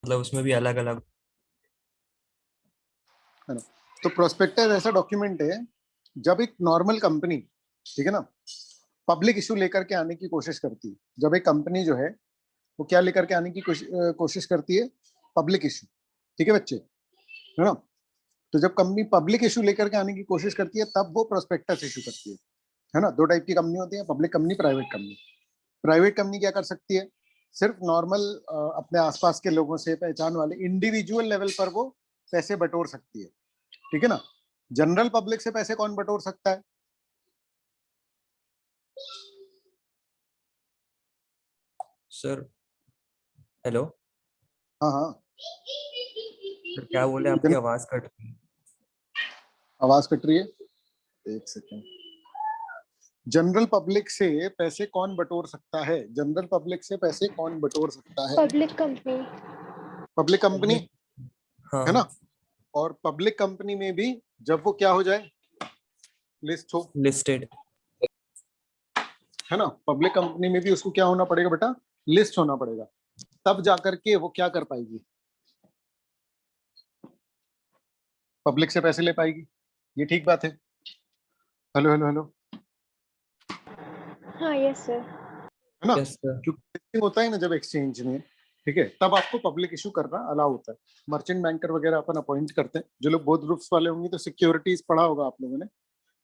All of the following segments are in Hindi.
मतलब उसमें भी अलग अलग। है ना। तो प्रोस्पेक्टस ऐसा डॉक्यूमेंट है जब एक नॉर्मल कंपनी, ठीक है ना, पब्लिक इशू लेकर के आने की कोशिश करती है। जब एक कंपनी जो है वो क्या लेकर के आने की कोशिश करती है, पब्लिक इशू। ठीक है बच्चे, है ना। तो जब कंपनी पब्लिक इशू लेकर के आने की कोशिश करती है तब वो प्रोस्पेक्टस इशू करती है ना। दो टाइप की कंपनी होती है, public company, private company. Private company क्या कर सकती है, सिर्फ नॉर्मल अपने आसपास के लोगों से, पहचान वाले इंडिविजुअल लेवल पर वो पैसे बटोर सकती है। ठीक है ना। जनरल पब्लिक से पैसे कौन बटोर सकता है? Sir hello. हाँ हाँ। सर क्या बोले, आपकी आवाज कट रही है। आवाज कट रही है, एक सेकेंड। जनरल पब्लिक से पैसे कौन बटोर सकता है? जनरल पब्लिक से पैसे कौन बटोर सकता है? Public company. Public company, public, हाँ है ना। और पब्लिक कंपनी में भी जब वो क्या हो जाए, लिस्ट हो, लिस्टेड। है ना। पब्लिक कंपनी में भी उसको क्या होना पड़ेगा बेटा, लिस्ट होना पड़ेगा। तब जाकर के वो क्या कर पाएगी, पब्लिक से पैसे ले पाएगी। ये ठीक बात है। हेलो हेलो हेलो, हाँ यस सर। है ना। Yes sir. क्योंकि listing होता है ना जब एक्सचेंज में, ठीक है, तब आपको पब्लिक इशू करना अलाउ होता है। मर्चेंट बैंकर वगैरह अपन अपॉइंट करते हैं। जो लोग बहुत ग्रुप्स वाले होंगे तो सिक्योरिटीज पढ़ा होगा आप लोगों ने,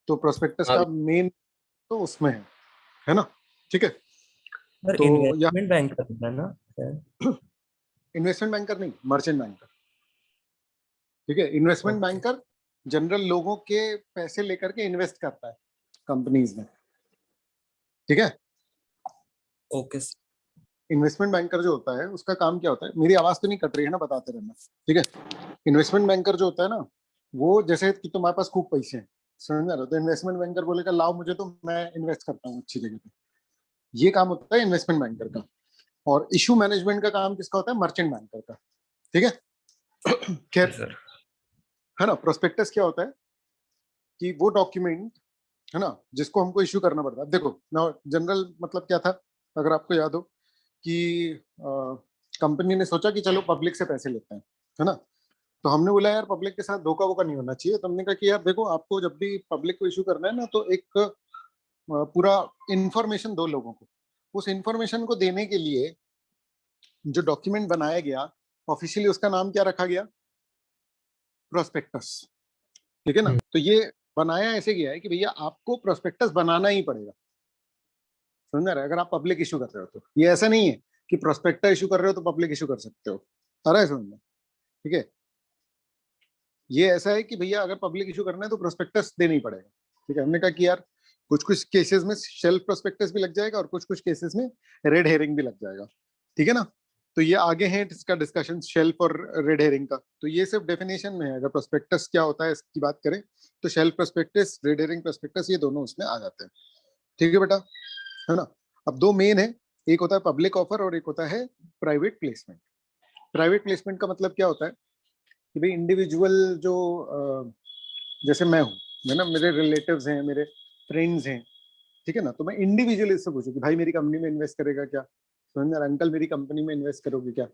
तो प्रोस्पेक्टस हाँ का मेन तो उसमें है ना। ठीक है। सर, तो या इन्वेस्टमेंट बैंक करता है ना सर? इन्वेस्टमेंट बैंकर नहीं, मर्चेंट बैंकर। ठीक है। Investment okay. बैंकर जनरल लोगों के पैसे लेकर के इन्वेस्ट करता है कंपनीज में। ठीक है। Okay sir. इन्वेस्टमेंट बैंकर जो होता है उसका काम क्या होता है, मेरी आवाज तो नहीं कट रही है ना, बताते रहना। ठीक है। इन्वेस्टमेंट बैंकर जो होता है ना, वो जैसे कि तुम्हारे पास खूब पैसे हैं, समझ रहे हो, तो इन्वेस्टमेंट बैंकर बोलेगा लाओ मुझे, तो मैं इन्वेस्ट करता हूँ अच्छी जगह पे। ये काम होता है इन्वेस्टमेंट बैंकर का। और इशू मैनेजमेंट का काम किसका होता है, मर्चेंट बैंकर का। ठीक है। ओके खैर, सर। है ना। प्रोस्पेक्टस क्या होता है कि वो डॉक्यूमेंट, है ना, जिसको हमको इशू करना पड़ता है। देखो ना, जनरल मतलब क्या था, अगर आपको याद हो कि कंपनी ने सोचा कि चलो पब्लिक से पैसे लेते हैं, है ना। तो हमने बोला यार पब्लिक के साथ धोखा वोखा नहीं होना चाहिए। तो हमने कहा कि यार देखो, आपको जब भी पब्लिक को इशू करना है ना, तो एक पूरा इंफॉर्मेशन दो लोगों को। उस इंफॉर्मेशन को देने के लिए जो डॉक्यूमेंट बनाया गया ऑफिशियली, उसका नाम क्या रखा गया, प्रोस्पेक्टस। ठीक है ना। हम्म। तो ये बनाया ऐसे गया है कि भैया आपको प्रोस्पेक्टस बनाना ही पड़ेगा। समझ रहे, अगर आप पब्लिक इशू कर रहे हो तो ये ऐसा नहीं है कि प्रोस्पेक्टा इशू कर रहे हो तो पब्लिक इशू कर सकते हो। आ रहा है समझ में? ठीक है। ये ऐसा है कि भैया अगर पब्लिक इशू करना है तो प्रोस्पेक्टस देना ही पड़ेगा। ठीक है। हमने कहा कि यार कुछ कुछ केसेस में शेल्फ प्रोस्पेक्टस भी लग जाएगा और कुछ कुछ केसेस में रेड हेरिंग भी लग जाएगा। ठीक है ना। तो ये आगे है इसका डिस्कशन, शेल्फ और रेड हेरिंग का। तो ये सिर्फ डेफिनेशन में है। अगर प्रोस्पेक्टस क्या होता है इसकी बात करें तो shelf prospectus, red herring prospectus, ये दोनों उसमें आ जाते हैं। ठीक है बेटा, है ना। अब दो मेन है, एक होता है पब्लिक ऑफर और एक होता है प्राइवेट प्लेसमेंट। प्राइवेट प्लेसमेंट का मतलब क्या होता है कि भाई इंडिविजुअल जो जैसे मैं हूँ, है ना, मेरे रिलेटिव्स हैं, मेरे फ्रेंड्स हैं, ठीक है ना, तो मैं इंडिविजुअली इससे पूछूं कि भाई मेरी कंपनी में इन्वेस्ट करेगा क्या, समझ रहे, अंकल मेरी कंपनी में इन्वेस्ट करोगे क्या।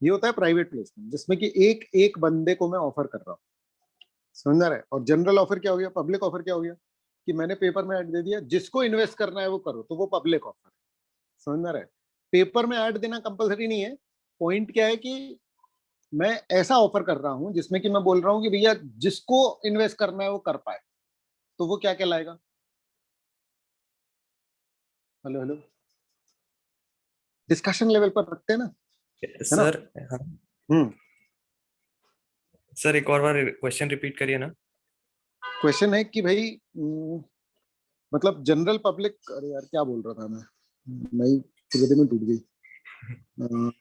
ये होता है प्राइवेट प्लेसमेंट, जिसमें कि एक एक बंदे को मैं ऑफर कर रहा हूँ, समझ रहा है। और जनरल ऑफर क्या हो गया, पब्लिक ऑफर क्या हो गया, कि मैंने पेपर में ऐड दे दिया, जिसको इन्वेस्ट करना है वो करो, तो वो पब्लिक ऑफर, समझ में रहा है। पेपर में ऐड देना कंपलसरी नहीं है। पॉइंट क्या है कि मैं ऐसा ऑफर कर रहा हूं जिसमें कि मैं बोल रहा हूं कि भैया जिसको इन्वेस्ट करना है वो कर पाए, तो वो क्या कहलाएगा। हेलो हेलो, डिस्कशन लेवल पर रखते हैं ना, है ना। सर हाँ। हम्म। सर एक और बार क्वेश्चन रिपीट करिए ना। क्वेश्चन है कि भाई मतलब जनरल पब्लिक, अरे यार क्या बोल रहा था मैं पूरे में टूट गई। अ,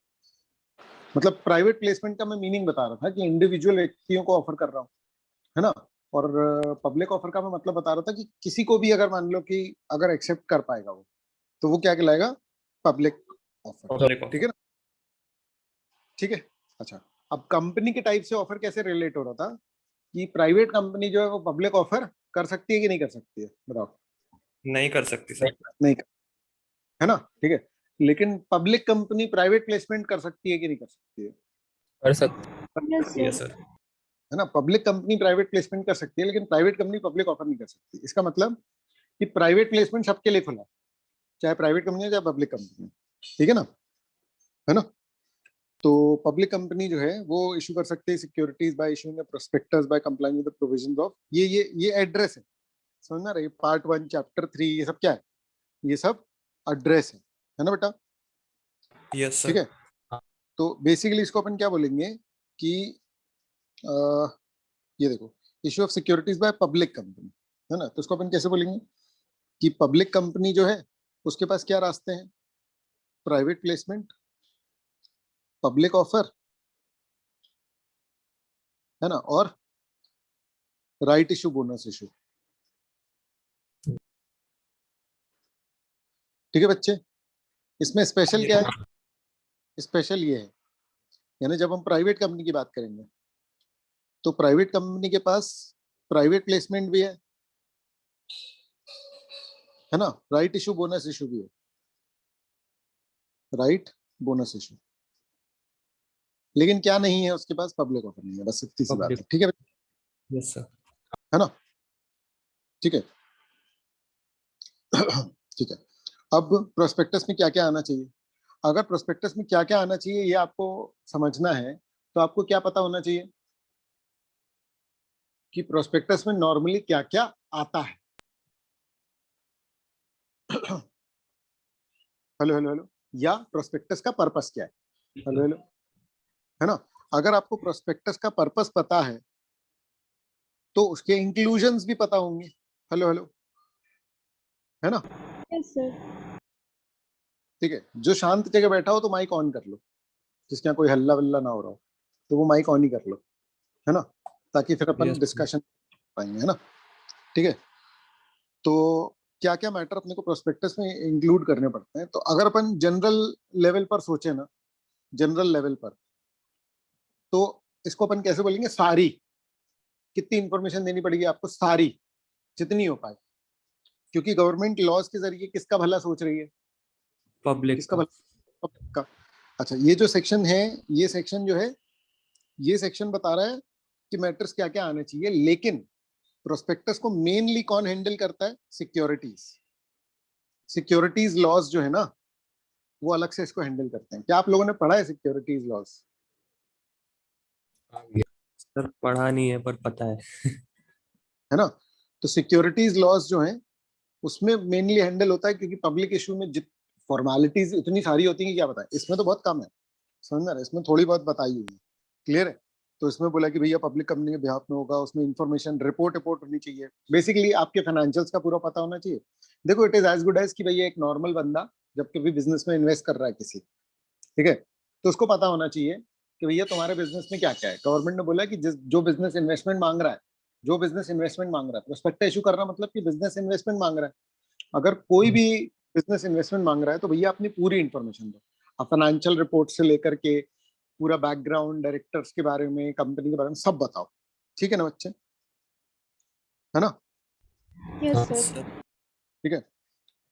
मतलब प्राइवेट प्लेसमेंट का मैं मीनिंग बता रहा था कि इंडिविजुअल व्यक्तियों को ऑफर कर रहा हूँ, है ना। और पब्लिक ऑफर का मैं मतलब बता रहा था कि किसी को भी अगर मान लो कि अगर एक्सेप्ट कर पाएगा वो, तो वो क्या कहलाएगा, पब्लिक ऑफर। पब्लिक ठीक है ऑफर। ना। ठीक है। अच्छा, अब कंपनी के टाइप से ऑफर कैसे रिलेट हो रहा था कि प्राइवेट कंपनी जो है वो पब्लिक ऑफर कर सकती है कि नहीं कर सकती है, बताओ। नहीं कर सकती सर। नहीं कर, है ना। ठीक है। लेकिन पब्लिक कंपनी प्राइवेट प्लेसमेंट कर सकती है कि नहीं कर सकती है? कर सकते। Yes, yes sir. सर। है ना। पब्लिक कंपनी प्राइवेट प्लेसमेंट कर सकती है, लेकिन प्राइवेट कंपनी पब्लिक ऑफर नहीं कर सकती। इसका मतलब कि प्राइवेट प्लेसमेंट सबके लिए खुला है, चाहे प्राइवेट कंपनी हो चाहे पब्लिक कंपनी हो, ठीक है ना, है ना। तो पब्लिक कंपनी जो है वो इशू कर सकते हैं securities by issuing a prospectus by complying with the provisions of, ये एड्रेस है, समझना रहे, पार्ट 1 चैप्टर 3, ये सब क्या है, ये सब एड्रेस है ना बेटा, यस ठीक सर। है। तो बेसिकली इसको अपन क्या बोलेंगे कि ये देखो, issue of securities by public company, है ना। तो इसको अपन कैसे बोलेंगे कि पब्लिक कंपनी जो है उसके पास क्या रास्ते हैं, प्राइवेट प्लेसमेंट, पब्लिक ऑफर, है ना, और राइट इशू, बोनस इशू, ठीक है बच्चे। इसमें स्पेशल क्या है, स्पेशल ये है, यानी जब हम प्राइवेट कंपनी की बात करेंगे तो प्राइवेट कंपनी के पास प्राइवेट प्लेसमेंट भी है ना, राइट इशू बोनस इशू भी है, राइट बोनस इशू, लेकिन क्या नहीं है उसके पास, पब्लिक ऑफर नहीं है, बस इतनी सी बात है, ठीक है, यस सर। है ना, ठीक है। ठीक है। अब प्रोस्पेक्टस में क्या क्या आना चाहिए, अगर प्रोस्पेक्टस में क्या क्या आना चाहिए ये आपको समझना है, तो आपको क्या पता होना चाहिए कि प्रोस्पेक्टस में नॉर्मली क्या क्या आता है। हेलो हेलो हेलो, या प्रोस्पेक्टस का पर्पस क्या है, हेलो हेलो, है ना। अगर आपको प्रोस्पेक्टस का पर्पस पता है तो उसके इंक्लूजन्स भी पता होंगे, हेलो हेलो, है ना। Yes, sir. ठीक है, जो शांत जगह बैठा हो तो माइक ऑन कर लो, जिसके यहाँ कोई हल्ला वल्ला ना हो रहा हो तो वो माइक ऑन ही कर लो, है ना, ताकि फिर अपन Yes. डिस्कशन पाएंगे, है ना, ठीक है। तो क्या क्या मैटर अपने को प्रोस्पेक्टस में इंक्लूड करने पड़ते हैं, तो अगर अपन जनरल लेवल पर सोचे ना, जनरल लेवल पर, तो इसको अपन कैसे बोलेंगे, सारी, कितनी इंफॉर्मेशन देनी पड़ेगी आपको, सारी, जितनी हो पाए, क्योंकि गवर्नमेंट लॉज के जरिए किसका भला सोच रही है, पब्लिक किसका का। भला, पब्लिक का। अच्छा, ये जो सेक्शन है, ये सेक्शन जो है, ये सेक्शन बता रहा है कि मैटर्स क्या क्या आने चाहिए, लेकिन प्रोस्पेक्टस को मेनली कौन हैंडल करता है, सिक्योरिटीज, सिक्योरिटीज लॉज जो है ना वो अलग से इसको हैंडल करते हैं। क्या आप लोगों ने पढ़ा है सिक्योरिटीज लॉज, सर पढ़ा नहीं है पर पता है। है ना। तो सिक्योरिटीज लॉज जो है उसमें मेनली हैंडल होता है, क्योंकि पब्लिक इशू में जित फॉर्मेलिटीज इतनी सारी होती है कि क्या बताएं, इसमें तो बहुत कम है, समझना है, इसमें थोड़ी बहुत बताई हुई है, क्लियर है। तो इसमें बोला कि भैया पब्लिक कंपनी के बिहाफ में होगा, उसमें इंफॉर्मेशन रिपोर्ट रिपोर्ट होनी चाहिए, बेसिकली आपके फाइनेंशियल्स का पूरा पता होना चाहिए। देखो, it is as good as कि भैया एक नॉर्मल बंदा जब कभी बिजनेस में इन्वेस्ट कर रहा है किसी, ठीक है, तो उसको पता होना चाहिए कि भैया तुम्हारे बिजनेस में क्या क्या है। गवर्नमेंट ने बोला कि जो बिजनेस इन्वेस्टमेंट मांग रहा है, जो बिजनेस इन्वेस्टमेंट मांग रहा है, प्रोस्पेक्ट इशू करना मतलब कि बिजनेस इन्वेस्टमेंट मांग रहा है। अगर कोई भी बिजनेस इन्वेस्टमेंट मांग रहा है तो भैया अपनी पूरी इंफॉर्मेशन दो, आप फाइनेंशियल रिपोर्ट से लेकर के पूरा बैकग्राउंड, डायरेक्टर्स के बारे में, कंपनी के बारे में सब बताओ, ठीक है ना बच्चे, है ना, Yes, sir. सर ठीक है।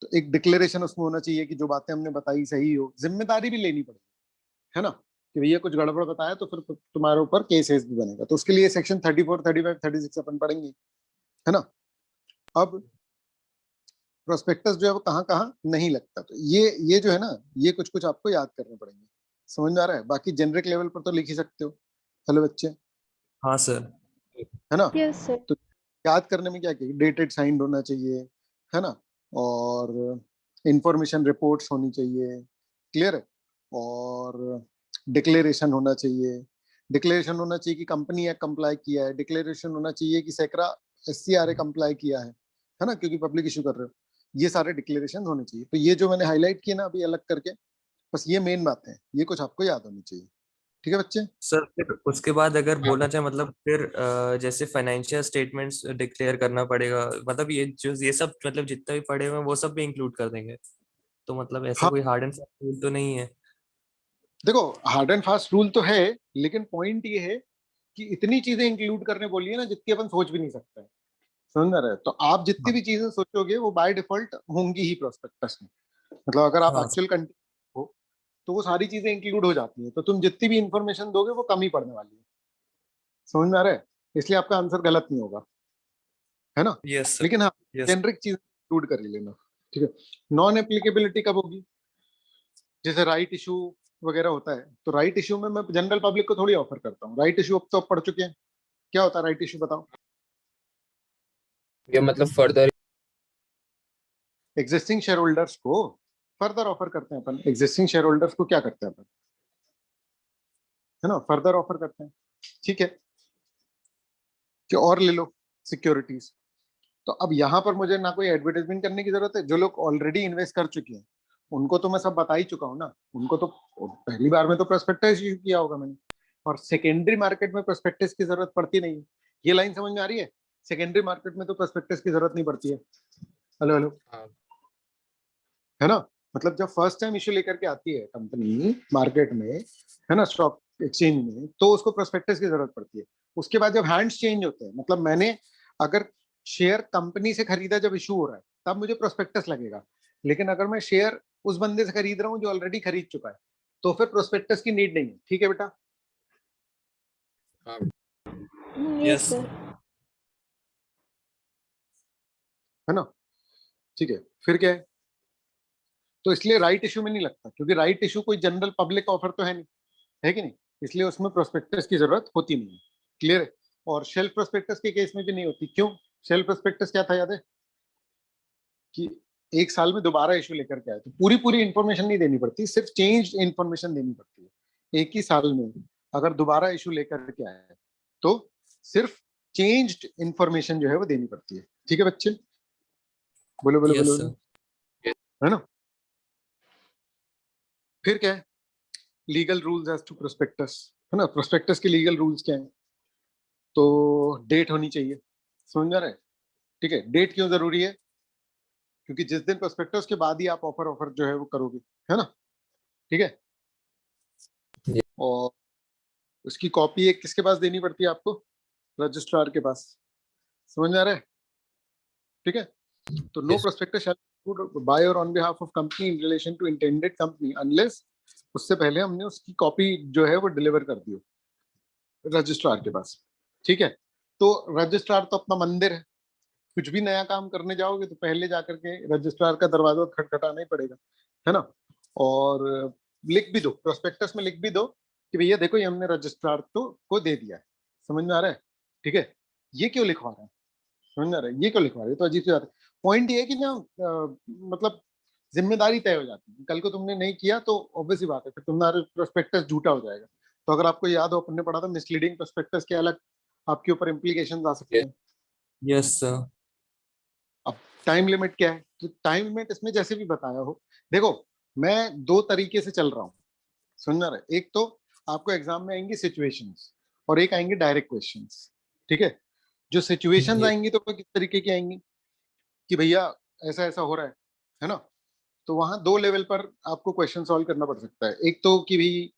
तो एक डिक्लेरेशन उसमें होना चाहिए कि जो बातें हमने बताई सही हो, जिम्मेदारी भी लेनी पड़ेगी, है ना, कि भैया कुछ गड़बड़ बताया तो फिर तुम्हारे ऊपर केसेस भी बनेगा। तो उसके लिए सेक्शन 34, 35, 36 अपन पढ़ेंगे, है ना। अब प्रोस्पेक्टस जो है वो कहाँ कहाँ नहीं लगता, तो ये जो है ना, ये कुछ कुछ आपको याद करने पड़ेंगे, समझ में आ रहा है। बाकी जेनरिक लेवल पर तो लिख ही सकते हो, हेलो बच्चे, हाँ सर। है ना। Yes, sir. तो याद करने में क्या क्या, डेटेड साइंड होना चाहिए, है ना, और इंफॉर्मेशन रिपोर्ट्स होनी चाहिए, क्लियर है, और डिक्लेरेशन होना चाहिए, डिक्लेरेशन होना चाहिए कि कंपनी एक्ट कंप्लाई किया है, डिक्लेरेशन होना चाहिए कि सैकड़ा SCRA कंप्लाई किया है ना, क्योंकि पब्लिक इशू कर रहे हो, ये सारे डिक्लेरेशन होने चाहिए। तो ये जो मैंने हाईलाइट किए ना अभी अलग करके, बस ये मेन बातें हैं, ये कुछ आपको याद होनी चाहिए, ठीक है बच्चे। सर फिर उसके बाद अगर बोलना चाहे मतलब फिर जैसे फाइनेंशियल स्टेटमेंट्स डिक्लेयर करना पड़ेगा, मतलब ये जो ये सब मतलब जितना भी पढ़े हुए हैं वो सब भी इंक्लूड कर देंगे, तो मतलब ऐसा हाँ, कोई हार्ड एंड फास्ट रूल तो नहीं है। देखो, हार्ड एंड फास्ट रूल तो है, लेकिन पॉइंट ये है कि इतनी चीजें इंक्लूड करने बोलिए ना जितनी अपन सोच भी नहीं सकते हैं, समझ रहे हैं। तो आप जितनी हाँ भी चीजें सोचोगे वो बाय डिफॉल्ट होंगी ही प्रोस्पेक्टस में। मतलब अगर आप हाँ एक्चुअल कंटेंट हो तो वो सारी चीजें इंक्लूड हो जाती हैं, तो तुम जितनी भी इंफॉर्मेशन दोगे वो कम ही पड़ने वाली है। समझ में आ रहा है? इसलिए आपका आंसर गलत नहीं होगा, है ना? Yes sir. लेकिन हाँ, यस। जेनरिक चीज इंक्लूड कर ही लेना। ठीक है। नॉन एप्लीकेबिलिटी कब होगी? जैसे राइट इशू वगैरह होता है, तो राइट इशू में मैं जनरल पब्लिक को थोड़ी ऑफर करता हूँ। राइट इशू अब तो आप पढ़ चुके हैं, क्या होता है राइट इशू बताओ? ये मतलब फर्दर एग्जिस्टिंग शेयर होल्डर्स को फर्दर ऑफर करते हैं अपन। एग्जिस्टिंग शेयर होल्डर्स को क्या करते हैं अपन, है ना, फर्दर ऑफर करते हैं। ठीक है, कि और ले लो सिक्योरिटीज। तो अब यहाँ पर मुझे ना कोई एडवर्टाइजमेंट करने की जरूरत है, जो लोग ऑलरेडी इन्वेस्ट कर चुके हैं उनको तो मैं सब बता ही चुका हूँ ना। उनको तो पहली बार में तो प्रोस्पेक्टस इशू किया होगा मैंने, और सेकेंडरी मार्केट में प्रोस्पेक्टस की जरूरत पड़ती नहीं है। ये लाइन समझ में आ रही है? सेकेंडरी मार्केट में तो प्रोस्पेक्टस की जरूरत नहीं पड़ती है। हेलो हेलो, हाँ। है ना? मतलब जब फर्स्ट टाइम इशू लेकर के आती है कंपनी मार्केट में, है ना, स्टॉक एक्सचेंज में, तो उसको प्रोस्पेक्टस की जरूरत पड़ती है। उसके बाद जब हैंड्स चेंज होते हैं, मतलब मैंने अगर शेयर कंपनी से खरीदा जब इशू हो रहा है तब मुझे प्रोस्पेक्टस लगेगा। लेकिन अगर मैं शेयर उस बंदे से खरीद रहा हूँ जो ऑलरेडी खरीद चुका है, तो फिर प्रोस्पेक्टस की नीड नहीं है। ठीक है बेटा? हाँ। Yes, yes. sir. है ना? ठीक है, फिर क्या है? तो इसलिए राइट इशू में नहीं लगता, क्योंकि राइट इशू कोई जनरल पब्लिक ऑफर तो है नहीं, है कि नहीं? इसलिए उसमें प्रोस्पेक्टस की जरूरत होती नहीं है। क्लियर है? और शेल्फ प्रोस्पेक्टस के केस में भी नहीं होती। क्यों? शेल्फ प्रोस्पेक्टस क्या था याद है? कि एक साल में दोबारा इशू लेकर के आए, तो पूरी पूरी इंफॉर्मेशन नहीं देनी पड़ती, सिर्फ चेंज इंफॉर्मेशन देनी पड़ती है। एक ही साल में अगर दोबारा इशू लेकर के आए तो सिर्फ चेंज्ड इंफॉर्मेशन जो है वो देनी पड़ती है। ठीक है बच्चे? बोलो बोलो बोलो यस बोलो, सर। है ना? फिर क्या है? Legal rules as to prospectus, है ना? प्रोस्पेक्टस के लीगल रूल्स क्या है? तो डेट होनी चाहिए। समझ आ रहा है? ठीक है, डेट क्यों जरूरी है? क्योंकि जिस दिन प्रोस्पेक्टस के बाद ही आप ऑफर ऑफर जो है वो करोगे, है ना? ठीक है। ये- और उसकी कॉपी एक किसके पास देनी पड़ती है आपको? रजिस्ट्रार के पास। समझ में आ रहा है? ठीक है। तो no Yes. Prospectus shall by और on behalf of company in relation to intended company unless उससे पहले हमने उसकी कॉपी जो है वो डिलीवर कर दी हो रजिस्ट्रार के पास। ठीक है। तो रजिस्ट्रार तो अपना मंदिर है, कुछ भी नया काम करने जाओगे तो पहले जाकर के रजिस्ट्रार का दरवाजा खटखटाना ही पड़ेगा, है ना? और लिख भी दो, प्रोस्पेक्टस में लिख भी दो कि भैया देखो ये हमने रजिस्ट्रार तो को दे दिया है। समझ में आ रहा है? ठीक है। ये क्यों लिखवा रहे हैं? समझ में आ रहा है? ये क्यों लिखवा रहे हैं? तो अजीब सी बात है। पॉइंट ये है कि ना मतलब जिम्मेदारी तय हो जाती है। कल को तुमने नहीं किया तो ऑब्वियस सी बात है, फिर तुम्हारा प्रोस्पेक्टस झूठा हो जाएगा। तो अगर आपको याद हो, अपन ने पढ़ा था मिसलीडिंग प्रोस्पेक्टस के अलग आपके ऊपर इम्प्लीकेशन आ सकते Yes. हैं। Yes sir. अब टाइम लिमिट क्या है? तो टाइम लिमिट इसमें जैसे भी बताया हो, देखो मैं दो तरीके से चल रहा हूँ। समझना रहे? एक तो आपको एग्जाम में आएंगी सिचुएशंस और एक आएंगे डायरेक्ट क्वेश्चंस। ठीक है। जो सिचुएशंस ये आएंगी तो किस तरीके की आएंगी कि भैया ऐसा ऐसा हो रहा है ना? तो वहां दो लेवल पर आपको क्वेश्चन सॉल्व करना पड़ सकता है। एक तो कि भी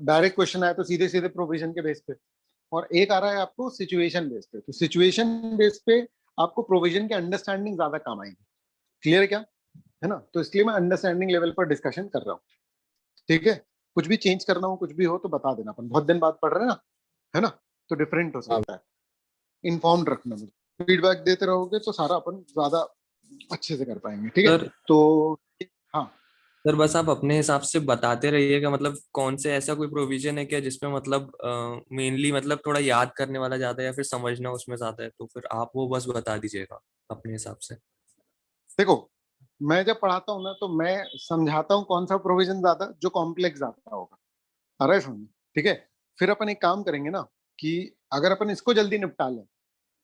डायरेक्ट क्वेश्चन आया तो सीधे सीधे प्रोविजन के बेस पे, और एक आ रहा है आपको सिचुएशन बेस पे। तो सिचुएशन बेस पे आपको प्रोविजन की अंडरस्टैंडिंग ज्यादा काम आएगी। क्लियर है क्या? है ना? तो इसलिए मैं अंडरस्टैंडिंग लेवल पर डिस्कशन कर रहा हूँ। ठीक है। कुछ भी चेंज करना हो, कुछ भी हो तो बता देना, अपन बहुत दिन बाद पढ़ रहे हैं ना, है ना? तो डिफरेंट हो हाँ। सकता है। इन्फॉर्म्ड रखना, मुझे फीडबैक देते रहोगे तो सारा अपन ज्यादा अच्छे से कर पाएंगे। ठीक है। सर। तो हाँ, सर बस आप अपने हिसाब से बताते रहिएगा, मतलब कौन से ऐसा कोई प्रोविजन है क्या जिसमें मतलब मेनली मतलब थोड़ा याद करने वाला ज्यादा है या फिर समझना उसमें ज्यादा है, तो फिर आप वो बस बता दीजिएगा अपने हिसाब से। देखो मैं जब पढ़ाता हूँ ना तो मैं समझाता हूँ कौन सा प्रोविजन ज्यादा, जो कॉम्प्लेक्स ज्यादा होगा। आ रहा है समझ? ठीक है। फिर अपन एक काम करेंगे ना कि अगर अपन इसको जल्दी निपटा लें,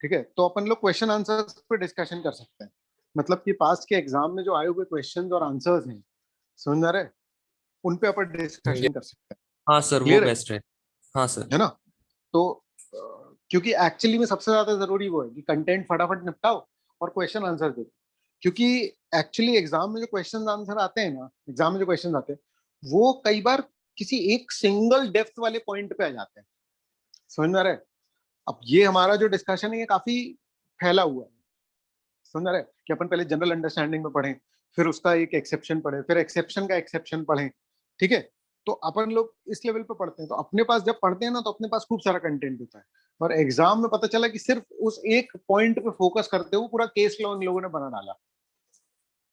ठीक है, तो अपन लोग क्वेश्चन आंसर्स पे डिस्कशन कर सकते हैं। मतलब कि पास्ट के एग्जाम में जो आए हुए क्वेश्चंस और आंसर्स हैं, समझ आ रहा है, उन पे अपन ये- डिस्कशन कर सकते हैं। हाँ सर, वो क्लियर है? बेस्ट है। हाँ सर। है ना? तो क्योंकि एक्चुअली में सबसे ज्यादा जरूरी वो है कि कंटेंट फटाफट निपटाओ और क्वेश्चन आंसर दो। क्योंकि एक्चुअली एग्जाम में जो क्वेश्चन आंसर आते हैं ना, एग्जाम में जो क्वेश्चन आते हैं वो कई बार किसी एक सिंगल डेप्थ वाले पॉइंट पे आ जाते हैं। समझ में आ रहा है? अब ये हमारा जो डिस्कशन है ये काफी फैला हुआ है। समझ रहे हैं कि अपन पहले जनरल अंडरस्टैंडिंग में पढ़ें, फिर उसका एक एक्सेप्शन पढ़ें, फिर एक्सेप्शन का एक्सेप्शन पढ़ें, ठीक है। तो अपन लोग इस लेवल पे पढ़ते हैं, तो अपने पास जब पढ़ते हैं ना तो अपने पास खूब सारा कंटेंट होता है, और एग्जाम में पता चला कि सिर्फ उस एक पॉइंट पे फोकस करते हुए पूरा केस लॉ इन लोगों ने बना डाला।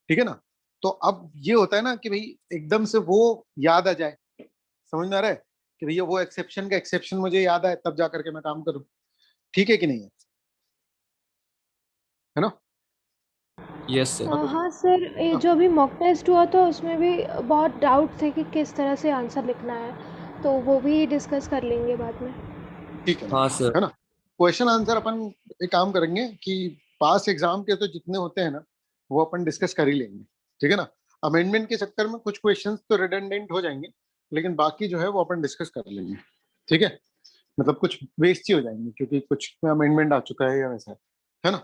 ठीक है ना। तो अब ये होता है ना कि भाई एकदम से वो याद आ जाए, समझ में आ रहा है कि भैया वो एक्सेप्शन का एक्सेप्शन मुझे याद आए तब जा करके मैं काम करूं। ठीक है कि नहीं है ना। Yes sir. हाँ सर, ये जो अभी मॉक टेस्ट हुआ था उसमें भी बहुत डाउट थे कि किस तरह से आंसर लिखना है, तो वो भी डिस्कस कर लेंगे बाद में। ठीक है ना। हाँ सर। है ना। क्वेश्चन आंसर अपन एक काम करेंगे कि पास एग्जाम के तो जितने होते हैं ना वो अपन डिस्कस कर ही लेंगे। ठीक है ना। अमेंडमेंट के चक्कर में कुछ क्वेश्चंस तो रिडंडेंट हो जाएंगे, लेकिन बाकी जो है वो अपन डिस्कस कर लेंगे। ठीक है। मतलब कुछ वेस्ट ही हो जाएंगे क्योंकि कुछ में अमेंडमेंट आ चुका है या वैसा है ना।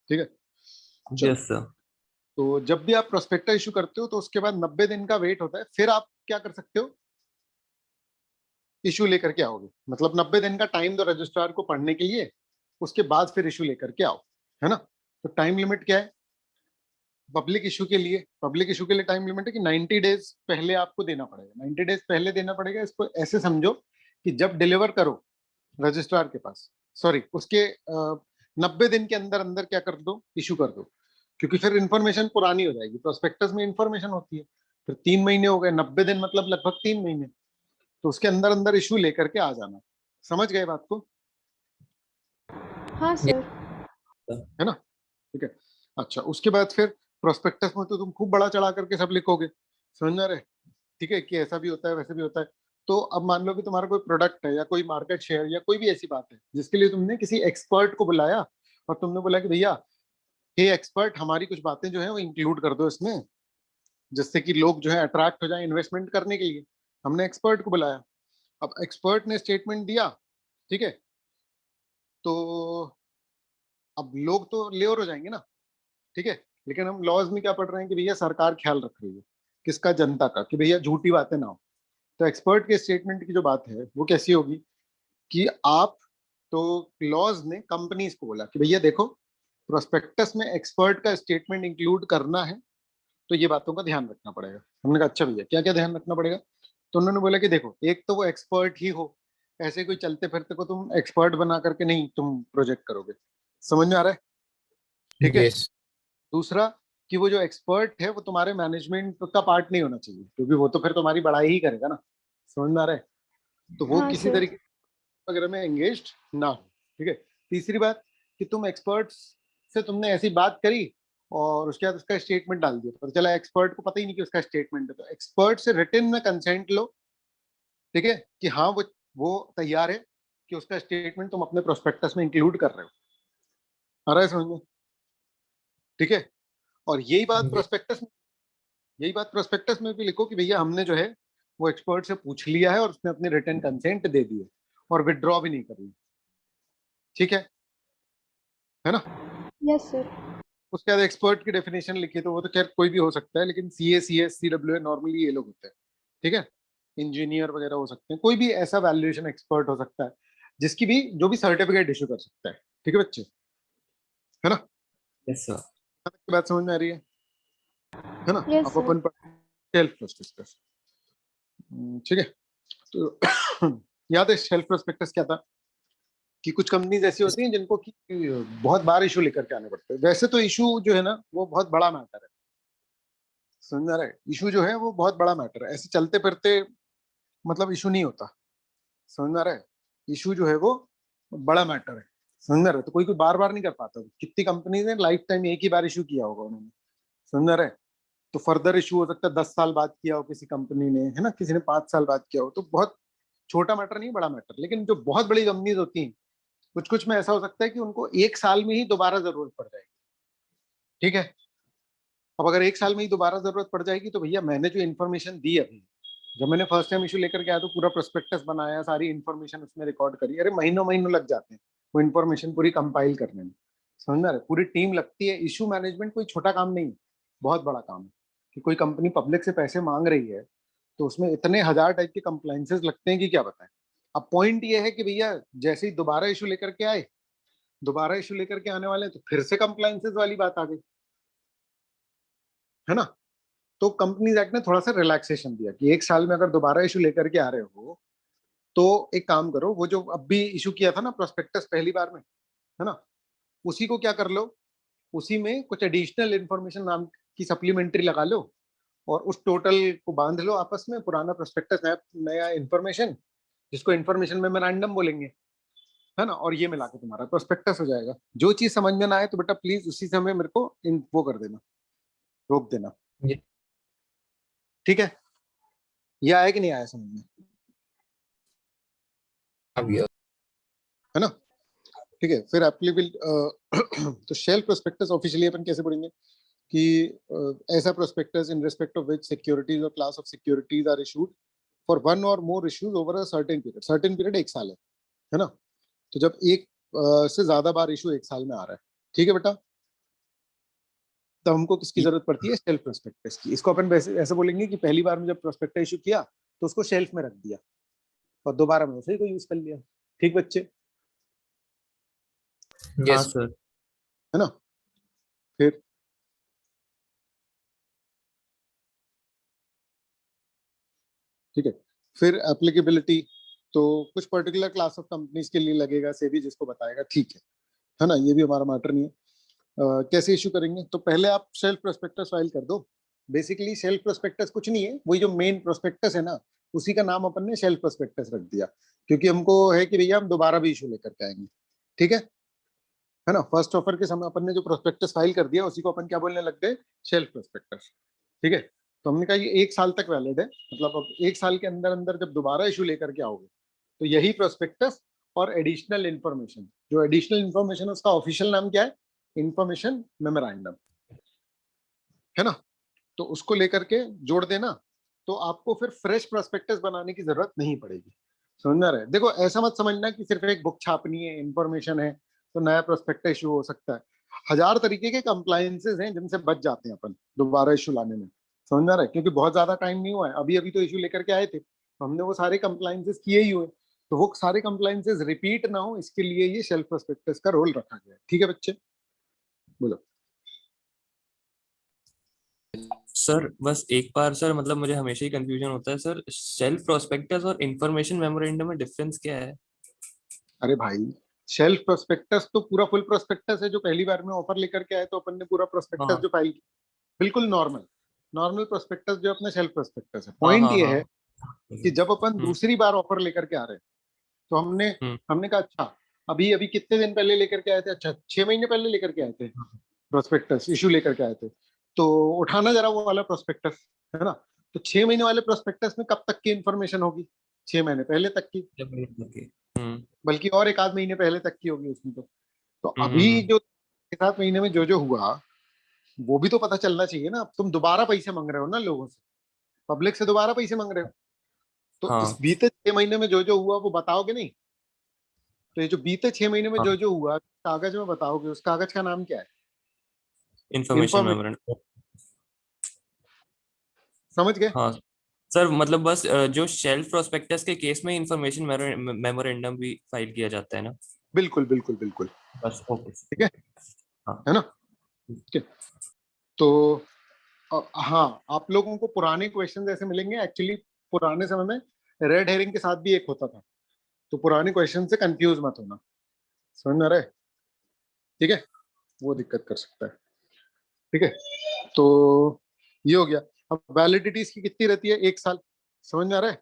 ठीक है। चलो, यस सर। तो जब भी आप प्रोस्पेक्टा इशू करते हो तो उसके बाद 90 दिन का वेट होता है, फिर आप क्या कर सकते हो, इशू लेकर के आओगे। मतलब 90 दिन का टाइम दो रजिस्ट्रार को पढ़ने के लिए, उसके बाद फिर इशू लेकर के आओ। है ना। तो टाइम लिमिट क्या है पब्लिक इशू के लिए? पब्लिक इशू के लिए टाइम लिमिट है कि 90 डेज पहले आपको देना पड़ेगा। 90 डेज पहले देना पड़ेगा। इसको ऐसे समझो कि जब डिलीवर करो रजिस्ट्रार के पास, सॉरी उसके 90 दिन के अंदर अंदर क्या कर दो, इशू कर दो। क्योंकि फिर इंफॉर्मेशन पुरानी हो जाएगी, प्रोस्पेक्टस में इंफॉर्मेशन होती है। फिर 3 महीने हो गए, 90 दिन मतलब लगभग 3 महीने, तो उसके अंदर अंदर इशू लेकर के आ जाना। समझ गए बात को? हाँ ये सर। है ना। ठीक है। अच्छा, उसके बाद फिर प्रोस्पेक्टस में तो तुम खूब बड़ा चढ़ा करके सब लिखोगे, समझ में आ रहे? ठीक है कि ऐसा भी होता है वैसे भी होता है। तो अब मान लो कि तुम्हारा कोई प्रोडक्ट है या कोई मार्केट शेयर या कोई भी ऐसी बात है जिसके लिए तुमने किसी एक्सपर्ट को बुलाया, और तुमने बोला कि भैया हे एक्सपर्ट, हमारी कुछ बातें जो है वो इंक्लूड कर दो इसमें, जिससे कि लोग जो है अट्रैक्ट हो जाए इन्वेस्टमेंट करने के लिए। हमने एक्सपर्ट को बुलाया, अब एक्सपर्ट ने स्टेटमेंट दिया। ठीक है। तो अब लोग तो लेवर हो जाएंगे ना। ठीक है। लेकिन हम लॉज में क्या पढ़ रहे हैं कि भैया सरकार ख्याल रख रही है किसका, जनता का, कि भैया झूठी बातें ना हो। तो एक्सपर्ट के स्टेटमेंट की जो बात है वो कैसी होगी कि आप, तो लॉज ने कंपनीज को बोला कि भैया देखो, प्रोस्पेक्टस में एक्सपर्ट का स्टेटमेंट इंक्लूड करना है, तो ये बातों का ध्यान रखना पड़ेगा। हमने कहा अच्छा भैया क्या क्या ध्यान रखना पड़ेगा? तो उन्होंने बोला कि देखो, एक तो वो एक्सपर्ट ही हो, ऐसे कोई चलते फिरते को तुम एक्सपर्ट बना करके नहीं तुम प्रोजेक्ट करोगे। समझ में आ रहा है? ठीक है। यस दूसरा, कि वो जो एक्सपर्ट है वो तुम्हारे मैनेजमेंट का पार्ट नहीं होना चाहिए, क्योंकि वो तो फिर तुम्हारी बड़ाई ही करेगा ना। समझ में आ रहा है? तो वो हाँ किसी सर। तरीके वगैरह में एंगेज्ड ना हो। ठीक है। तीसरी बात, कि तुम एक्सपर्ट्स से तुमने ऐसी बात करी और उसके बाद उसका स्टेटमेंट डाल दिया, पर चला एक्सपर्ट को पता ही नहीं कि उसका स्टेटमेंट है, तो एक्सपर्ट से रिटन में कंसेंट लो। ठीक है। कि हाँ वो तैयार है कि उसका स्टेटमेंट तुम अपने प्रोस्पेक्टस में इंक्लूड कर रहे हो। आ रहा है समझ में? ठीक है। और यही बात प्रोस्पेक्टस में भी लिखो कि भैया हमने जो है वो एक्सपर्ट से पूछ लिया है और उसने अपनी रिटन कंसेंट दे दी है और विड्रॉ भी नहीं कर रही। ठीक है ना। Yes sir. उसके बाद एक्सपर्ट की डेफिनेशन लिखी, तो वो तो खैर कोई भी हो सकता है, लेकिन C A C S C W A normally ये लोग होते हैं। ठीक है। इंजीनियर वगैरह हो सकते हैं, कोई भी ऐसा वैल्यूएशन एक्सपर्ट हो सकता है जिसकी भी जो भी सर्टिफिकेट इशू कर सकता है। ठीक है बच्चे, है ना। Yes sir. की बात समझ में आ रही है ना। यस अब सर। अपन सेल्फ प्रोस्पेक्टस। ठीक है। तो याद है सेल्फ प्रोस्पेक्टस क्या था? कि कुछ कंपनीज ऐसी होती हैं जिनको कि बहुत बार इशू लेकर के आने पड़ते हैं। वैसे तो इशू जो है ना वो बहुत बड़ा मैटर है, समझ आ रहा है? इशू जो है वो बहुत बड़ा मैटर है, ऐसे चलते फिरते मतलब इशू नहीं होता। समझ में आ रहा है? इशू जो है वो बड़ा मैटर है, समझ में आ रहा है? तो कोई कोई बार बार नहीं कर पाता। कितनी कंपनीज ने लाइफ टाइम एक ही बार इशू किया होगा उन्होंने, समझ में आ रहा है? तो फर्दर इशू हो सकता है 10 साल बाद किया हो किसी कंपनी ने, है ना, किसी ने 5 साल बाद किया हो, तो बहुत छोटा मैटर नहीं, बड़ा मैटर। लेकिन जो बहुत बड़ी कंपनीज होती हैं, कुछ कुछ में ऐसा हो सकता है कि उनको 1 साल में ही दोबारा जरूरत पड़ जाएगी। ठीक है। अब अगर 1 साल में ही दोबारा जरूरत पड़ जाएगी तो भैया मैंने जो इन्फॉर्मेशन दी अभी, जब मैंने फर्स्ट टाइम इशू लेकर के आया तो पूरा प्रोस्पेक्टस बनाया, सारी इन्फॉर्मेशन उसमें रिकॉर्ड करी, अरे महीनों महीनों लग जाते हैं वो इन्फॉर्मेशन पूरी कंपाइल करने में। समझ में आ रहा है? पूरी टीम लगती है। इशू मैनेजमेंट कोई छोटा काम नहीं है, बहुत बड़ा काम है। कि कोई कंपनी पब्लिक से पैसे मांग रही है तो उसमें इतने हजार टाइप के कंप्लाइंसेस लगते हैं कि क्या बताएं। अब पॉइंट ये है कि भैया जैसे ही दोबारा इशू लेकर के आए, दोबारा इशू लेकर के आने वाले हैं, तो फिर से कंप्लाइंसेस वाली बात आ गई, है ना। तो कंपनीज एक्ट ने थोड़ा सा रिलैक्सेशन दिया कि 1 साल में अगर दोबारा इशू लेकर के आ रहे हो तो एक काम करो, वो जो अब भी इशू किया था ना प्रोस्पेक्टस पहली बार में, है ना, उसी को क्या कर लो, उसी में कुछ एडिशनल इंफॉर्मेशन नाम की सप्लीमेंट्री लगा लो और उस टोटल को बांध लो आपस में, पुराना प्रोस्पेक्टस नया नया इंफॉर्मेशन, जिसको इंफॉर्मेशन मेमोरेंडम बोलेंगे, है ना, और ये मिला के तुम्हारा प्रोस्पेक्टस हो जाएगा। जो चीज समझ में ना आए तो बेटा प्लीज उसी समय मेरे को वो कर देना, रोक देना, जी। ठीक है? ये आया कि नहीं आया समझ में? आ गया। है ना, ठीक है। फिर एप्लीकेबल तो शेल्फ प्रोस्पेक्टस ऑफिशियली अपन कैसे पढ़ेंगे कि ऐसा prospectus in respect of which securities or class of securities are issued for one or more issues over a certain period 1 साल है ना। तो जब एक से ज्यादा बार इशू 1 साल में आ रहा है, ठीक है बेटा, तब हमको किसकी जरूरत पड़ती है? शेल्फ प्रोस्पेक्टस की। इसको अपन वैसे ऐसे बोलेंगे कि पहली बार में जब प्रोस्पेक्टस इशू किया तो उसको शेल्फ में रख दिया और दोबारा में उसे को यूज कर लिया। ठीक बच्चे? हाँ यस। सर। है ना। फिर ठीक है, फिर एप्लीकेबिलिटी तो कुछ पर्टिकुलर क्लास ऑफ कंपनीज के लिए लगेगा, सेबी जिसको बताएगा, ठीक है ना, ये भी हमारा मैटर नहीं है। कैसे इशू करेंगे? तो पहले आप सेल्फ प्रोस्पेक्टस फाइल कर दो। बेसिकली सेल्फ प्रोस्पेक्टस कुछ नहीं है, वही जो मेन प्रोस्पेक्टस है ना, उसी का नाम अपन ने सेल्फ प्रोस्पेक्टस रख दिया, क्योंकि हमको है कि भैया हम दोबारा भी इशू लेकर के आएंगे, ठीक है ना। फर्स्ट ऑफर के समय अपन ने जो प्रोस्पेक्टस फाइल कर दिया उसी को अपन क्या बोलने लग गए? सेल्फ प्रोस्पेक्टस, ठीक है। तो हमने कहा ये 1 साल तक वैलिड है, मतलब अब 1 साल के अंदर अंदर जब दोबारा इशू लेकर के आओगे तो यही प्रोस्पेक्टस और एडिशनल इंफॉर्मेशन, जो एडिशनल इंफॉर्मेशन उसका ऑफिशियल नाम क्या है? इंफॉर्मेशन मेमोरेंडम, है ना। तो उसको लेकर के जोड़ देना, तो आपको फिर फ्रेश प्रोस्पेक्टस बनाने की जरूरत नहीं पड़ेगी। समझ में आ रहा है? देखो ऐसा मत समझना कि सिर्फ एक बुक छापनी है, इंफॉर्मेशन है तो नया प्रोस्पेक्टस इशू हो सकता है। हजार तरीके के कंप्लायंसेस हैं जिनसे बच जाते हैं अपन दोबारा इशू लाने में। समझ में आ रहा है? क्योंकि बहुत ज्यादा टाइम नहीं हुआ है, अभी अभी तो इशू लेकर के आए थे, तो हमने वो सारे कंप्लायंसेस किए ही हुए, तो वो सारे कंप्लायंसेस रिपीट ना हो इसके लिए ये सेल्फ प्रोस्पेक्टस का रोल रखा गया है। ठीक है बच्चे, बोलो। सर बस एक बार सर, मतलब मुझे हमेशा ही कंफ्यूजन होता है सर, सेल्फ प्रोस्पेक्टस और इंफॉर्मेशन मेमोरेंडम में डिफरेंस क्या है? अरे भाई, शेल्फ प्रोस्पेक्टस तो पूरा फुल प्रोस्पेक्टस है जो पहली बार में ऑफर लेकर के आए, तो अपन ने पूरा प्रोस्पेक्टस हाँ जो फाइल, बिल्कुल नॉर्मल नॉर्मल प्रोस्पेक्टस जो अपना शेल्फ प्रोस्पेक्टस है। हाँ पॉइंट हाँ ये हाँ। है कि जब अपन हम्म दूसरी बार ऑफर लेकर के आ रहे हैं तो हमने हम्म। हमने कहा अच्छा, अभी अभी कितने दिन पहले लेकर के आए थे? अच्छा 6 महीने पहले लेकर के आए थे प्रोस्पेक्टस, इशू लेकर के आए थे, तो उठाना जरा वो वाला प्रोस्पेक्टस, है ना। तो 6 महीने वाले प्रोस्पेक्टस में कब तक की इंफॉर्मेशन होगी? 6 महीने पहले तक की, जब मीट लगे। बल्कि और एक आध महीने पहले तक की होगी उसमें। तो हम्म अभी हम्म, जो 7 महीने में जो जो हुआ वो भी तो पता चलना चाहिए ना। अब तुम दोबारा पैसे मांग रहे हो ना लोगों से, पब्लिक से दोबारा पैसे मांग रहे हो, तो इस हाँ। बीते 6 महीने में जो जो हुआ वो बताओगे नहीं? तो ये जो बीते 6 महीने में जो हाँ जो हुआ कागज में बताओगे, उस कागज का नाम क्या है? Information information. मेमोरेंडम। समझ गए? हाँ सर, मतलब बस जो शेल्फ प्रोस्पेक्टस के केस में इंफॉर्मेशन मेमोरेंडम भी फाइल किया जाता है ना? बिल्कुल बिल्कुल बिल्कुल, बस ओके। ठीक है हाँ। है ना। ठीक है। तो हाँ, आप लोगों को पुराने क्वेश्चन ऐसे मिलेंगे एक्चुअली। पुराने समय में रेड हेरिंग के साथ भी एक होता था, तो पुराने क्वेश्चन से कंफ्यूज मत होना। समझ में आ रहा है? ठीक है, वो दिक्कत कर सकता है। ठीक है, तो ये हो गया। अब वैलिडिटी इसकी कितनी रहती है? 1 साल। समझ में आ रहा है?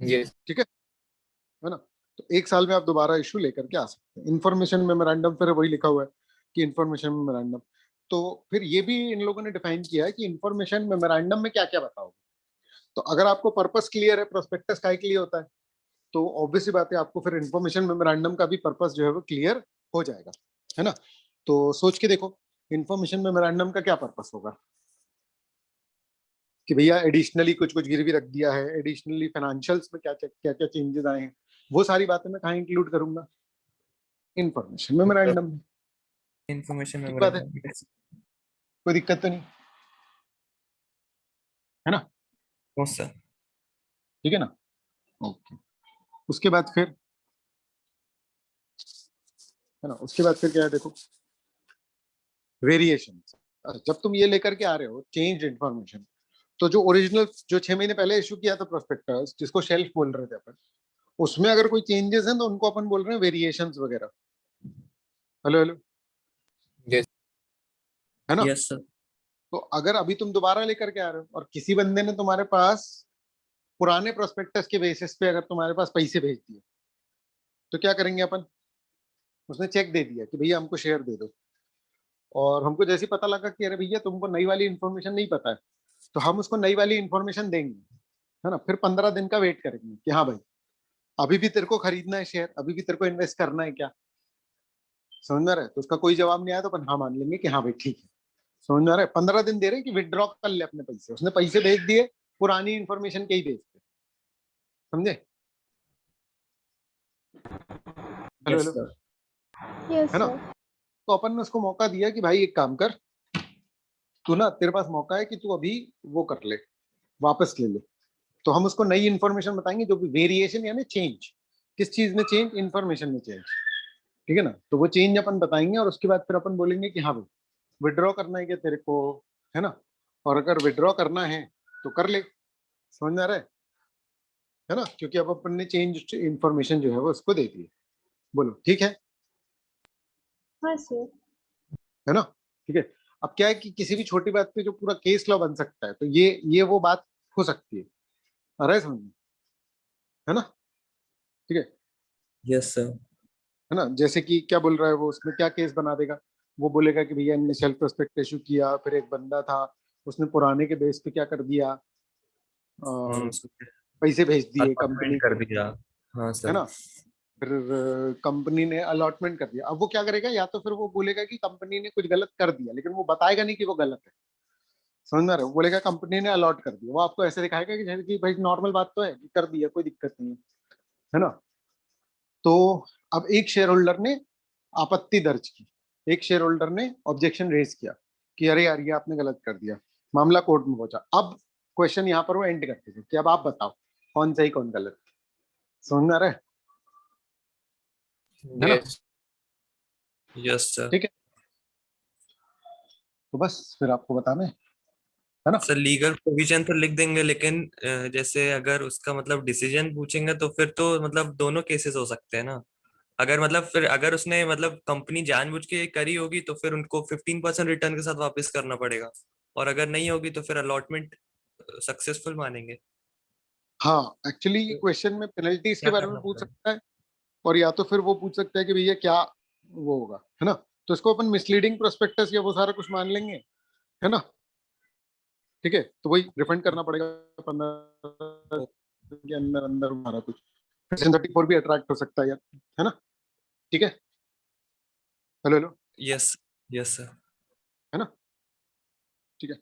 यस। ठीक है ना। तो 1 साल में आप दोबारा इशू लेकर के आ सकते हैं। इंफॉर्मेशन मेमोरेंडम फिर वही लिखा हुआ है कि इंफॉर्मेशन मेमोरेंडम। तो फिर ये भी इन लोगों ने डिफाइन किया है कि इंफॉर्मेशन मेमोरेंडम में क्या क्या बताओगे। तो अगर आपको पर्पस क्लियर है प्रोस्पेक्टस काय के लिए होता है, तो ऑब्वियसली बात है आपको फिर इंफॉर्मेशन मेमोरेंडम का भी पर्पस जो है वो क्लियर हो जाएगा, है ना। तो सोच के देखो इंफॉर्मेशन मेमोरेंडम का क्या पर्पस होगा कि भैया एडिशनली कुछ कुछ गिरवी रख दिया है, एडिशनली फाइनेंशियल्स में क्या क्या क्या चेंजेस आए हैं, वो सारी बातें मैं कहाँ इंक्लूड करूंगा? Information memorandum. इंफॉर्मेशन ठीक बात है, मेमोरेंडम। कोई दिक्कत तो नहीं, है ना। No sir. ठीक है ना, ओके। उसके बाद फिर, है ना, उसके बाद फिर क्या है देखो, वेरिएशन। जब तुम ये लेकर के आ रहे हो चेंज इन्फॉर्मेशन, तो जो ओरिजिनल जो 6 महीने पहले इशू किया था प्रोस्पेक्टस, जिसको शेल्फ बोल रहे थे अपन, उसमें अगर कोई चेंजेस हैं तो उनको अपन बोल रहे हैं वेरिएशंस वगैरह। हेलो हेलो, yes, है ना? Yes sir. तो अगर अभी तुम दोबारा लेकर के आ रहे हो और किसी बंदे ने तुम्हारे पास पुराने प्रोस्पेक्टस के बेसिस पे अगर तुम्हारे पास पैसे भेज दिए, तो क्या करेंगे अपन? उसने चेक दे दिया कि भैया हमको शेयर दे दो, और हमको जैसे ही पता लगा कि अरे भैया तुमको नई वाली इन्फॉर्मेशन नहीं पता है, तो हम उसको नई वाली इन्फॉर्मेशन देंगे, है ना? फिर 15 दिन का वेट करेंगे कि हाँ भाई अभी भी तेरे को खरीदना है शेयर, अभी भी तेरे को इन्वेस्ट करना है क्या? समझ में आ रहा है? तो उसका कोई जवाब नहीं आया तो अपन हाँ मान लेंगे कि हाँ भाई ठीक है। समझ में आ रहा है? 15 दिन दे रहे हैं कि विड्रॉ कर ले अपने पैसे, उसने पैसे भेज दिए पुरानी इन्फॉर्मेशन के ही बेस पे। समझे? Hello yes hello, sir. Yes है ना? सर। तो अपन ने उसको मौका दिया कि भाई एक काम कर, तू ना, तेरे पास मौका है कि तू अभी वो कर ले, वापस ले ले। तो हम उसको नई इन्फॉर्मेशन बताएंगे जो भी वेरिएशन यानी चेंज, किस चीज में चेंज, इन्फॉर्मेशन में चेंज, ठीक है ना? तो वो चेंज अपन बताएंगे और उसके बाद फिर अपन बोलेंगे कि हाँ भाई विड्रॉ करना है क्या तेरे को, है ना? और अगर विड्रॉ करना है तो कर ले। समझ में आ रहा है ना? क्योंकि अब अपन ने चेंज इन्फॉर्मेशन जो है वो उसको दे दी है। बोलो ठीक हाँ सर। है ना? ठीक है। अब क्या है कि किसी भी छोटी बात पे जो पूरा केस लॉ बन सकता है, तो ये वो बात हो सकती है। आ रहा है समझ में? है ना? ठीक है। Yes sir. है ना? जैसे कि क्या बोल रहा है वो, उसमें क्या केस बना देगा? वो बोलेगा कि भैया इनने सेल्फ प्रोस्पेक्ट इशू किया, फिर एक बंदा था उसने पुराने के बेस पे क्या कर दिया, पैसे भेज दिए कंपनी अलॉटमेंट कर को, दिया। हाँ है सर। ना? फिर कंपनी ने अलॉटमेंट कर दिया। अब वो क्या करेगा, या तो फिर वो बोलेगा कि कंपनी ने कुछ गलत कर दिया, लेकिन वो बताएगा नहीं कि वो गलत है। समझ में आ रहा है? वो बोलेगा कंपनी ने अलॉट कर दिया, वो आपको ऐसे दिखाएगा कि जैसे कि भाई नॉर्मल बात तो है कि कर दिया, कोई दिक्कत नहीं है ना? तो अब एक शेयर होल्डर ने आपत्ति दर्ज की, एक शेयर होल्डर ने ऑब्जेक्शन रेज किया कि अरे यार ये आपने गलत कर दिया, मामला कोर्ट में पहुंचा। अब क्वेश्चन यहाँ पर वो एंड करते थे कि अब आप बताओ कौन सही कौन गलत। समझ में आ रहा है ना? yes, yes sir. ठीक है। तो बस फिर आपको बताना है ना? सर लीगल प्रोविजन तो लिख देंगे, लेकिन जैसे अगर उसका मतलब डिसीजन पूछेंगे तो फिर तो मतलब दोनों केसेस हो सकते हैं ना। अगर मतलब फिर अगर उसने मतलब कंपनी जानबूझ के करी होगी तो फिर उनको 15% रिटर्न के साथ वापस करना पड़ेगा, और अगर नहीं होगी तो फिर अलॉटमेंट सक्सेसफुल मानेंगे। हाँ, एक्चुअली तो क्वेश्चन में पेनल्टीज के क्या बारे में करना पूछ पड़ेगा? सकता है, और या तो फिर वो पूछ सकता है कि भैया क्या वो होगा, है ना? तो इसको अपन मिसलीडिंग प्रोस्पेक्टस या वो सारा कुछ मान लेंगे, है ना? ठीक है। तो वही रिफंड करना पड़ेगा 15 के अंदर अंदर हमारा कुछ। सिंथेटिक फोर भी अट्रैक्ट हो सकता है यार, है ना? ठीक है। Hello hello, yes. Yes sir. है ना? ठीक है।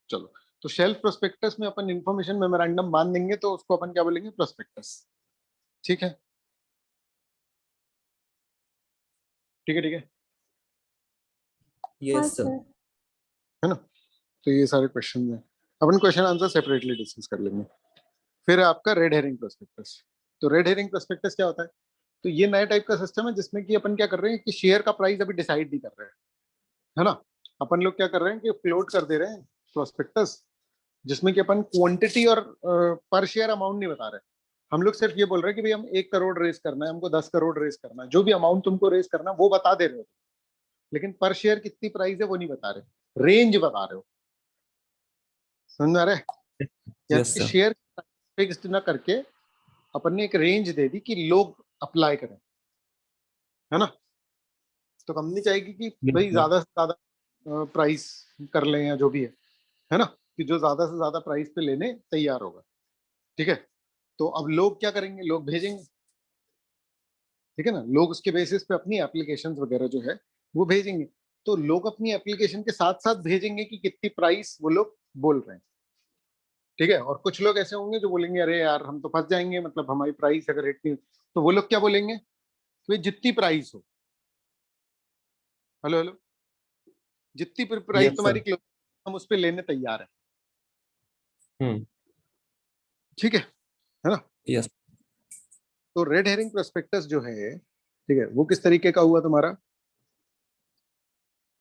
चलो, तो शेल्फ प्रोस्पेक्टस में अपन इंफॉर्मेशन मेमोरेंडम बांध देंगे, तो उसको अपन क्या बोलेंगे, प्रोस्पेक्टस। ठीक है, ठीक है, ठीक है हाँ यस सर। सर। है ना? तो ये सारे क्वेश्चन हैं, अपन क्वेश्चन आंसर सेपरेटली डिस्कस कर लेंगे। फिर आपका रेड हेरिंग प्रोस्पेक्टस। तो रेड हेरिंग प्रोस्पेक्टस क्या होता है? तो ये नया टाइप का सिस्टम है जिसमें कि अपन क्या कर रहे हैं कि शेयर का प्राइस अभी डिसाइड नहीं कर रहे हैं, है ना? अपन लोग क्या कर रहे हैं कि फ्लोट कर दे रहे हैं प्रोस्पेक्टस, जिसमें कि अपन क्वांटिटी और पर शेयर अमाउंट नहीं बता रहे। हम लोग सिर्फ ये बोल रहे हैं कि भाई हम 1 करोड़ रेस करना है, हमको 10 करोड़ रेस करना है, जो भी अमाउंट तुमको रेस करना है वो बता दे रहे हो, लेकिन पर शेयर कितनी प्राइस है वो नहीं बता रहे, रेंज बता रहे हो। समझ में आ रहा है? यस यानी सर। शेयर फिक्स्ड ना करके अपन ने एक रेंज दे दी कि लोग अप्लाई करें, है ना? तो कंपनी चाहेगी कि भाई ज्यादा से ज्यादा प्राइस कर लें या जो भी है ना? कि जो ज्यादा से ज्यादा प्राइस पे लेने तैयार होगा। ठीक है। तो अब लोग क्या करेंगे, लोग भेजेंगे, ठीक है ना? लोग उसके बेसिस पे अपनी एप्लीकेशंस वगैरह जो है वो भेजेंगे। तो लोग अपनी एप्लीकेशन के साथ साथ भेजेंगे कि कितनी प्राइस वो लोग बोल रहे हैं। ठीक है। और कुछ लोग ऐसे होंगे जो बोलेंगे अरे यार हम तो फंस जाएंगे, मतलब हमारी प्राइस अगर इतनी, तो वो लोग क्या बोलेंगे, भाई जितनी प्राइस हो। हेलो हेलो, जितनी प्राइस यस तुम्हारी सर। हम उस पर लेने तैयार है। हम्म। ठीक है ना? यस। तो रेड हेरिंग प्रोस्पेक्टस जो है, ठीक है, वो किस तरीके का हुआ तुम्हारा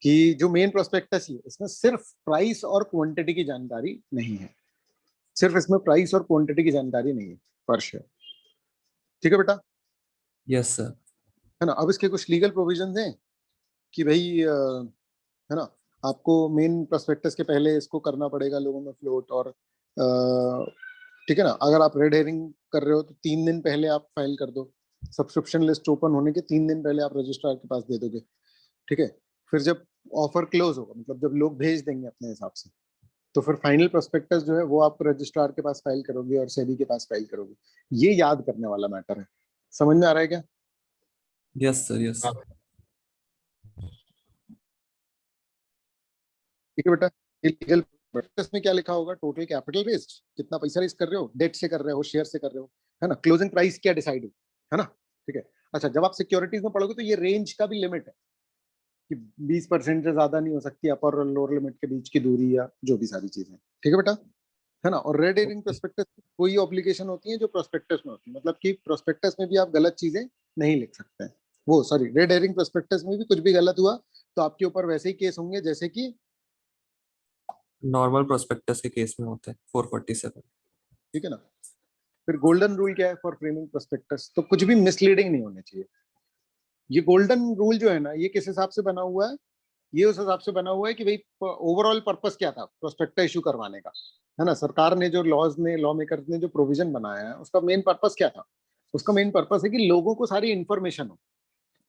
कि जो मेन प्रोस्पेक्टस है इसमें सिर्फ प्राइस और क्वांटिटी की जानकारी नहीं है, सिर्फ इसमें प्राइस और क्वांटिटी की जानकारी नहीं है पर शेयर। ठीक है बेटा? Yes sir. है ना? अब इसके कुछ लीगल प्रोविजंस हैं कि भाई है ना, आपको मेन प्रोस्पेक्टस के पहले इसको करना पड़ेगा लोगों में फ्लोट, और ठीक है ना, अगर आप रेड हेरिंग कर रहे हो तो 3 दिन पहले आप फाइल कर दो, सब्सक्रिप्शन लिस्ट ओपन होने के 3 दिन पहले आप रजिस्ट्रार के पास दे दोगे। ठीक है? फिर जब ऑफर क्लोज होगा, मतलब जब लोग भेज देंगे अपने हिसाब से, तो फिर फाइनल प्रोस्पेक्टस जो है वो आप रजिस्ट्रार के पास फाइल करोगे और सेबी के पास फाइल करोगे। ये याद करने वाला मैटर है। समझ में आ रहा है क्या? Yes sir. यस। हाँ। ठीक है बेटा? लीगल प्रोस्पेक्टस में क्या लिखा होगा? टोटल कैपिटल रेज्ड, कितना पैसा रेज कर रहे हो, डेट से कर रहे हो, शेयर से कर रहे हो, है ना, क्लोजिंग प्राइस क्या डिसाइड है ना? ठीक है? अच्छा, जब आप सिक्योरिटीज में पढ़ोगे तो ये रेंज का भी लिमिट है कि 20% से ज्यादा नहीं हो सकती अपर और लोअर लिमिट के बीच की दूरी, या जो भी सारी चीजें। ठीक है बेटा? है ना? और रेड हेरिंग प्रोस्पेक्टस कोई ऑब्लिगेशन होती है जो प्रोस्पेक्टस में होती है, मतलब कि प्रोस्पेक्टस में भी आप गलत चीजें नहीं लिख सकते हैं। वो सॉरी, रेड हेरिंग प्रोस्पेक्टस में भी कुछ भी गलत हुआ तो आपके ऊपर वैसे ही केस होंगे जैसे कि नॉर्मल प्रोस्पेक्टस के केस में होते हैं 447। ठीक है ना? फिर गोल्डन रूल क्या है फॉर फ्रेमिंग प्रोस्पेक्टस? तो कुछ भी मिसलीडिंग नहीं होने चाहिए। ये गोल्डन रूल जो है ना, ये किस हिसाब से बना हुआ है? ये उस हिसाब से बना हुआ है कि भाई ओवरऑल पर्पस क्या था प्रोस्पेक्टस इशू करवाने का, है ना? सरकार ने जो लॉ मेकर्स ने जो प्रोविजन बनाया है उसका मेन पर्पस क्या था? उसका मेन पर्पस है कि लोगों को सारी इंफॉर्मेशन हो।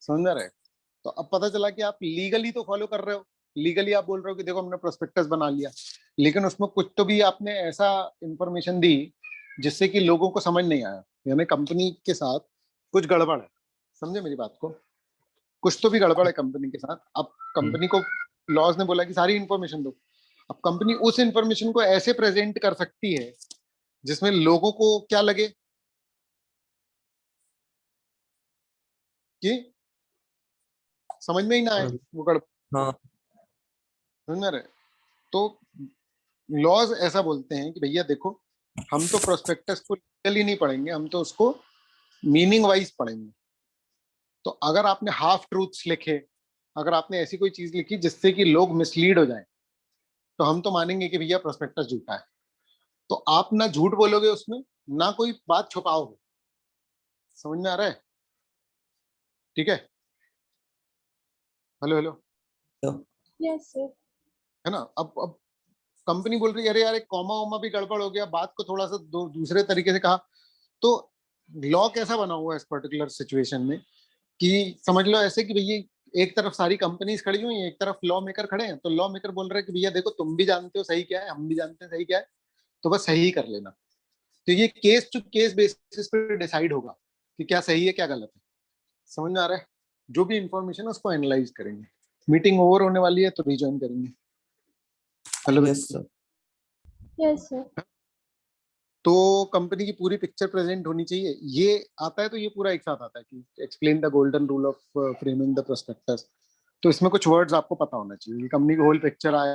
समझ रहे? तो अब पता चला कि आप लीगली तो फॉलो कर रहे हो, लीगली आप बोल रहे हो कि देखो हमने प्रोस्पेक्टस बना लिया, लेकिन उसमें कुछ तो भी आपने ऐसा इंफॉर्मेशन दी जिससे कि लोगों को समझ नहीं आया, यानी कंपनी के साथ कुछ गड़बड़ है। समझे मेरी बात को? कुछ तो भी गड़बड़ है कंपनी के साथ। अब कंपनी को लॉज ने बोला कि सारी इंफॉर्मेशन दो। अब कंपनी उस इंफॉर्मेशन को ऐसे प्रेजेंट कर सकती है जिसमें लोगों को क्या लगे कि समझ में ही ना आए वो गड़बड़। हाँ। समझ रहे? तो लॉज ऐसा बोलते हैं कि भैया देखो, हम तो प्रोस्पेक्टस को लीगली नहीं पढ़ेंगे, हम तो उसको मीनिंग वाइज पढ़ेंगे। तो अगर आपने हाफ ट्रूथ्स लिखे, अगर आपने ऐसी कोई चीज लिखी जिससे कि लोग मिसलीड हो जाएं, तो हम तो मानेंगे कि भैया प्रोस्पेक्टस झूठा है। तो आप ना झूठ बोलोगे उसमें, ना कोई बात छुपाओगे। समझ में आ रहा है? ठीक है? Hello hello. Yes sir. है ना? अब कंपनी बोल रही है अरे यार एक कॉमा वॉमा भी गड़बड़ हो गया, बात को थोड़ा सा दूसरे तरीके से कहा। तो लॉ कैसा बना हुआ है इस पर्टिकुलर सिचुएशन में कि समझ लो ऐसे कि भैया एक तरफ सारी कंपनीज खड़ी हुई हैं, एक तरफ लॉ मेकर खड़े हैं, तो लॉ मेकर बोल रहे हैं कि भैया देखो तुम भी जानते हो सही क्या है, हम भी जानते हैं सही क्या है, तो बस सही कर लेना। तो ये केस टू केस बेसिस पे डिसाइड होगा कि क्या सही है क्या गलत है। समझ में आ रहा है? जो भी इंफॉर्मेशन है उसको एनालाइज करेंगे। मीटिंग ओवर होने वाली है तो रिज्वाइन करेंगे। Hello. Yes sir. Yes sir. तो कंपनी की पूरी पिक्चर प्रेजेंट होनी चाहिए। ये आता है तो ये पूरा एक साथ आता है कि explain the golden rule of framing the prospectus. तो इसमें कुछ वर्ड्स आपको पता होना चाहिए, कंपनी की होल पिक्चर आया